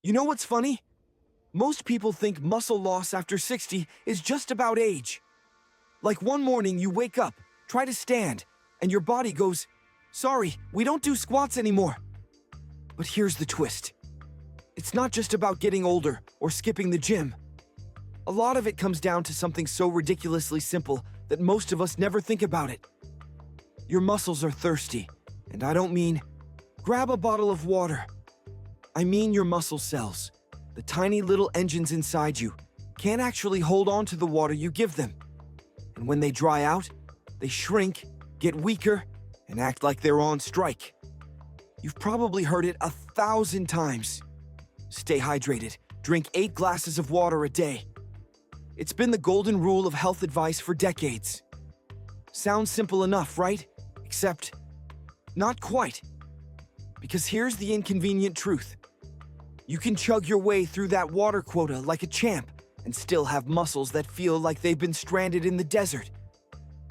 You know what's funny? Most people think muscle loss after 60 is just about age. Like one morning you wake up, try to stand, and your body goes, "Sorry, we don't do squats anymore." But here's the twist. It's not just about getting older or skipping the gym. A lot of it comes down to something so ridiculously simple that most of us never think about it. Your muscles are thirsty, and I don't mean, grab a bottle of water. I mean your muscle cells, the tiny little engines inside you, can't actually hold on to the water you give them. And when they dry out, they shrink, get weaker, and act like they're on strike. You've probably heard it 1,000 times. Stay hydrated, drink 8 glasses of water a day. It's been the golden rule of health advice for decades. Sounds simple enough, right? Except, not quite. Because here's the inconvenient truth. You can chug your way through that water quota like a champ and still have muscles that feel like they've been stranded in the desert.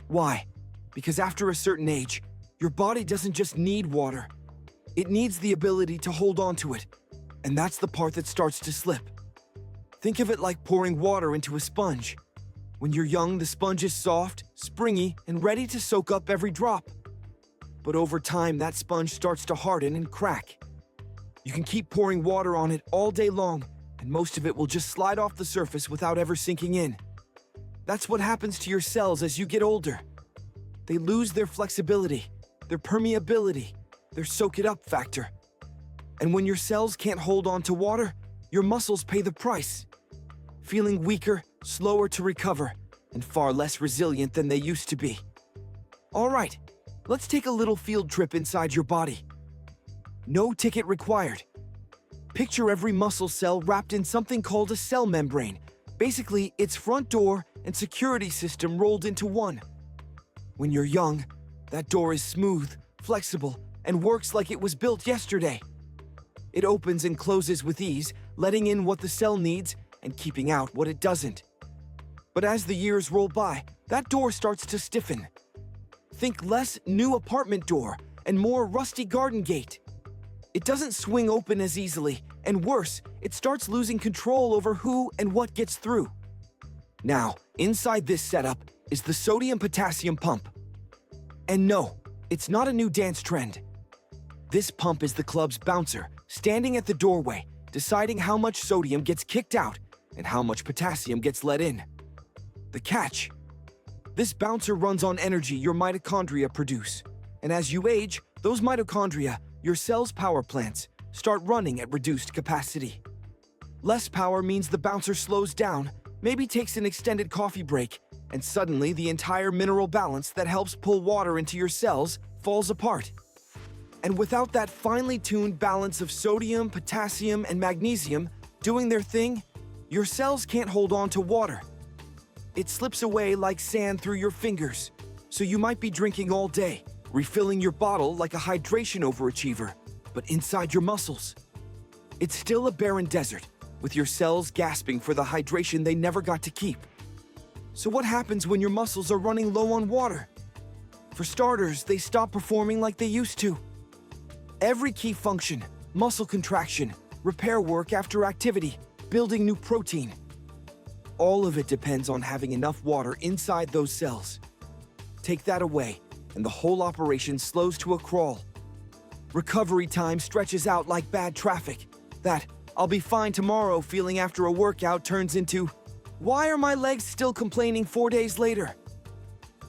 Why? Because after a certain age, your body doesn't just need water. It needs the ability to hold on to it. And that's the part that starts to slip. Think of it like pouring water into a sponge. When you're young, the sponge is soft, springy, and ready to soak up every drop. But over time, that sponge starts to harden and crack. You can keep pouring water on it all day long, and most of it will just slide off the surface without ever sinking in. That's what happens to your cells as you get older. They lose their flexibility, their permeability, their soak-it-up factor. And when your cells can't hold on to water, your muscles pay the price. Feeling weaker, slower to recover, and far less resilient than they used to be. All right, let's take a little field trip inside your body. No ticket required. Picture every muscle cell wrapped in something called a cell membrane. Basically, its front door and security system rolled into one. When you're young, that door is smooth, flexible, and works like it was built yesterday. It opens and closes with ease, letting in what the cell needs and keeping out what it doesn't. But as the years roll by, that door starts to stiffen. Think less new apartment door and more rusty garden gate. It doesn't swing open as easily, and worse, it starts losing control over who and what gets through. Now, inside this setup is the sodium-potassium pump. And no, it's not a new dance trend. This pump is the club's bouncer, standing at the doorway, deciding how much sodium gets kicked out and how much potassium gets let in. The catch: this bouncer runs on energy your mitochondria produce, and as you age, those mitochondria, your cell's power plants, start running at reduced capacity. Less power means the bouncer slows down, maybe takes an extended coffee break, and suddenly the entire mineral balance that helps pull water into your cells falls apart. And without that finely tuned balance of sodium, potassium, and magnesium doing their thing, your cells can't hold on to water. It slips away like sand through your fingers, so you might be drinking all day, refilling your bottle like a hydration overachiever, but inside your muscles, it's still a barren desert, with your cells gasping for the hydration they never got to keep. So what happens when your muscles are running low on water? For starters, they stop performing like they used to. Every key function, muscle contraction, repair work after activity, building new protein, all of it depends on having enough water inside those cells. Take that away, and the whole operation slows to a crawl. Recovery time stretches out like bad traffic. That "I'll be fine tomorrow" feeling after a workout turns into "Why are my legs still complaining 4 days later?"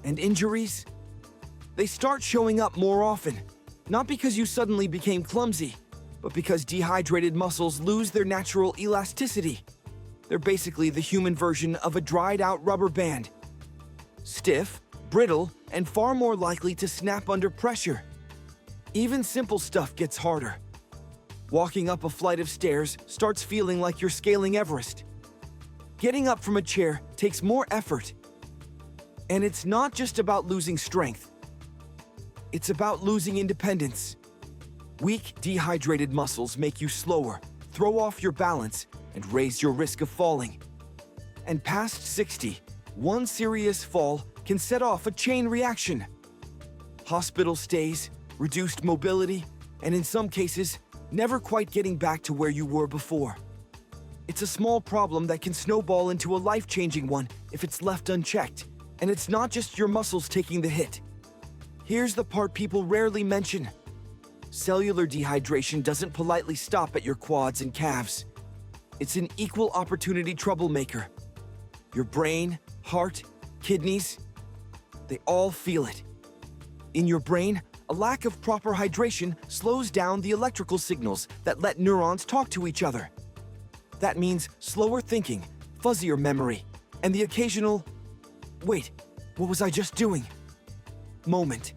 And injuries? They start showing up more often, not because you suddenly became clumsy, but because dehydrated muscles lose their natural elasticity. They're basically the human version of a dried-out rubber band. Stiff, brittle, and far more likely to snap under pressure. Even simple stuff gets harder. Walking up a flight of stairs starts feeling like you're scaling Everest. Getting up from a chair takes more effort. And it's not just about losing strength. It's about losing independence. Weak, dehydrated muscles make you slower, throw off your balance, and raise your risk of falling. And past 60, one serious fall can set off a chain reaction. Hospital stays, reduced mobility, and in some cases, never quite getting back to where you were before. It's a small problem that can snowball into a life-changing one if it's left unchecked, and it's not just your muscles taking the hit. Here's the part people rarely mention. Cellular dehydration doesn't politely stop at your quads and calves. It's an equal opportunity troublemaker. Your brain, heart, kidneys, they all feel it. In your brain, a lack of proper hydration slows down the electrical signals that let neurons talk to each other. That means slower thinking, fuzzier memory, and the occasional, "Wait, what was I just doing?" moment.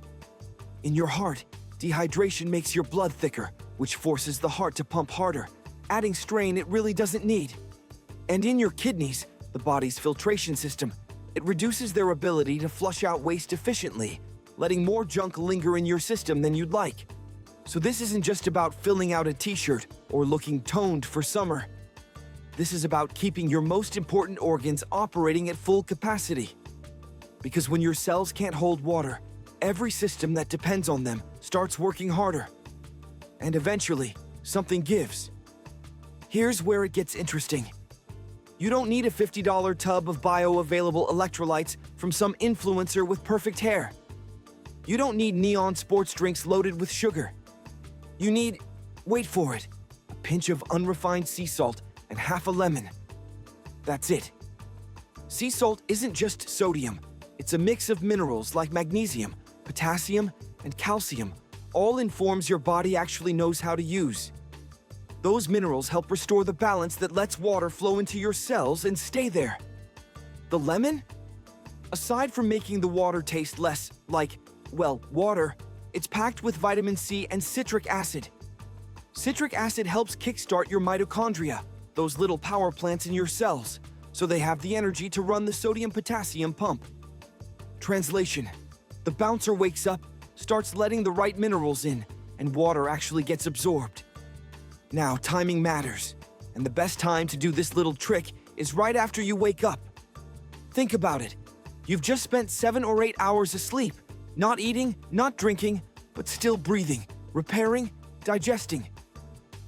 In your heart, dehydration makes your blood thicker, which forces the heart to pump harder, adding strain it really doesn't need. And in your kidneys, the body's filtration system, it reduces their ability to flush out waste efficiently, letting more junk linger in your system than you'd like. So this isn't just about filling out a t-shirt or looking toned for summer. This is about keeping your most important organs operating at full capacity. Because when your cells can't hold water, every system that depends on them starts working harder. And eventually, something gives. Here's where it gets interesting. You don't need a $50 tub of bioavailable electrolytes from some influencer with perfect hair. You don't need neon sports drinks loaded with sugar. You need, wait for it, a pinch of unrefined sea salt and half a lemon. That's it. Sea salt isn't just sodium. It's a mix of minerals like magnesium, potassium, and calcium, all in forms your body actually knows how to use. Those minerals help restore the balance that lets water flow into your cells and stay there. The lemon? Aside from making the water taste less like, well, water, it's packed with vitamin C and citric acid. Citric acid helps kickstart your mitochondria, those little power plants in your cells, so they have the energy to run the sodium-potassium pump. Translation: the bouncer wakes up, starts letting the right minerals in, and water actually gets absorbed. Now, timing matters, and the best time to do this little trick is right after you wake up. Think about it. You've just spent 7 or 8 hours asleep, not eating, not drinking, but still breathing, repairing, digesting.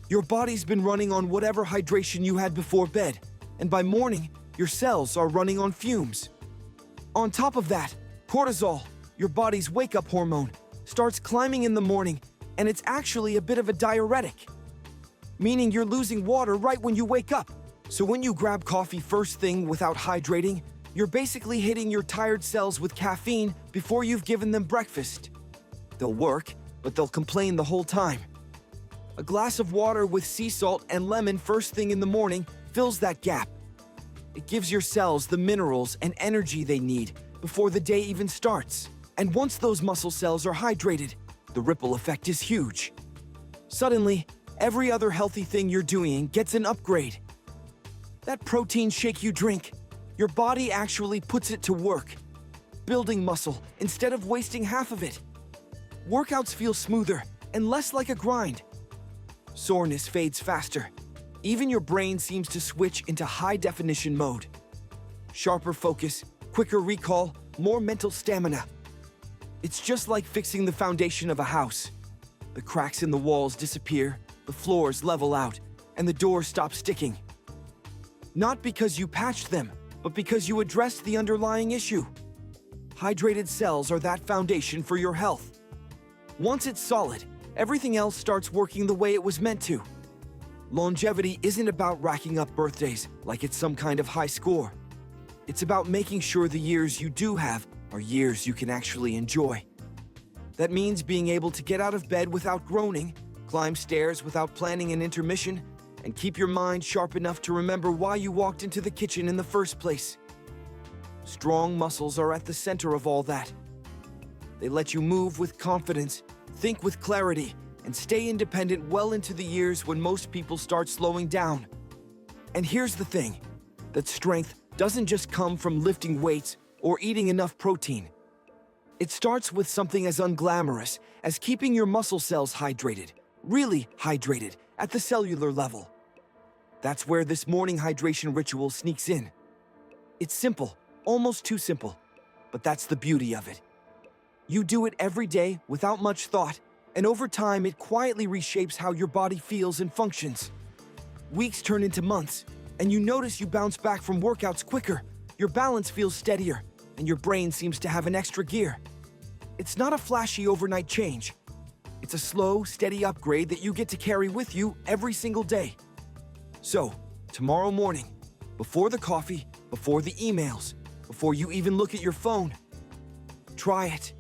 Your body's been running on whatever hydration you had before bed, and by morning, your cells are running on fumes. On top of that, cortisol, your body's wake-up hormone, starts climbing in the morning, and it's actually a bit of a diuretic, meaning you're losing water right when you wake up. So when you grab coffee first thing without hydrating, you're basically hitting your tired cells with caffeine before you've given them breakfast. They'll work, but they'll complain the whole time. A glass of water with sea salt and lemon first thing in the morning fills that gap. It gives your cells the minerals and energy they need before the day even starts. And once those muscle cells are hydrated, the ripple effect is huge. Suddenly, every other healthy thing you're doing gets an upgrade. That protein shake you drink, your body actually puts it to work, building muscle instead of wasting half of it. Workouts feel smoother and less like a grind. Soreness fades faster. Even your brain seems to switch into high-definition mode. Sharper focus, quicker recall, more mental stamina. It's just like fixing the foundation of a house. The cracks in the walls disappear, the floors level out, and the doors stop sticking. Not because you patched them, but because you addressed the underlying issue. Hydrated cells are that foundation for your health. Once it's solid, everything else starts working the way it was meant to. Longevity isn't about racking up birthdays like it's some kind of high score. It's about making sure the years you do have are years you can actually enjoy. That means being able to get out of bed without groaning, climb stairs without planning an intermission, and keep your mind sharp enough to remember why you walked into the kitchen in the first place. Strong muscles are at the center of all that. They let you move with confidence, think with clarity, and stay independent well into the years when most people start slowing down. And here's the thing, that strength doesn't just come from lifting weights or eating enough protein. It starts with something as unglamorous as keeping your muscle cells hydrated, really hydrated, at the cellular level. That's where this morning hydration ritual sneaks in. It's simple, almost too simple, but that's the beauty of it. You do it every day without much thought, And over time, it quietly reshapes how your body feels and functions. Weeks turn into months, and you notice you bounce back from workouts quicker, your balance feels steadier, and your brain seems to have an extra gear. It's not a flashy overnight change. It's a slow, steady upgrade that you get to carry with you every single day. So, tomorrow morning, before the coffee, before the emails, before you even look at your phone, try it.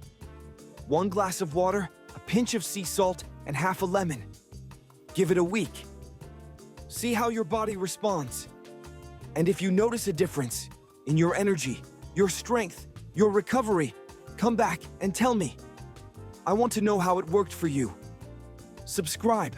1 glass of water, a pinch of sea salt, and half a lemon. Give it a week. See how your body responds. And if you notice a difference in your energy, your strength, your recovery, come back and tell me. I want to know how it worked for you. Subscribe.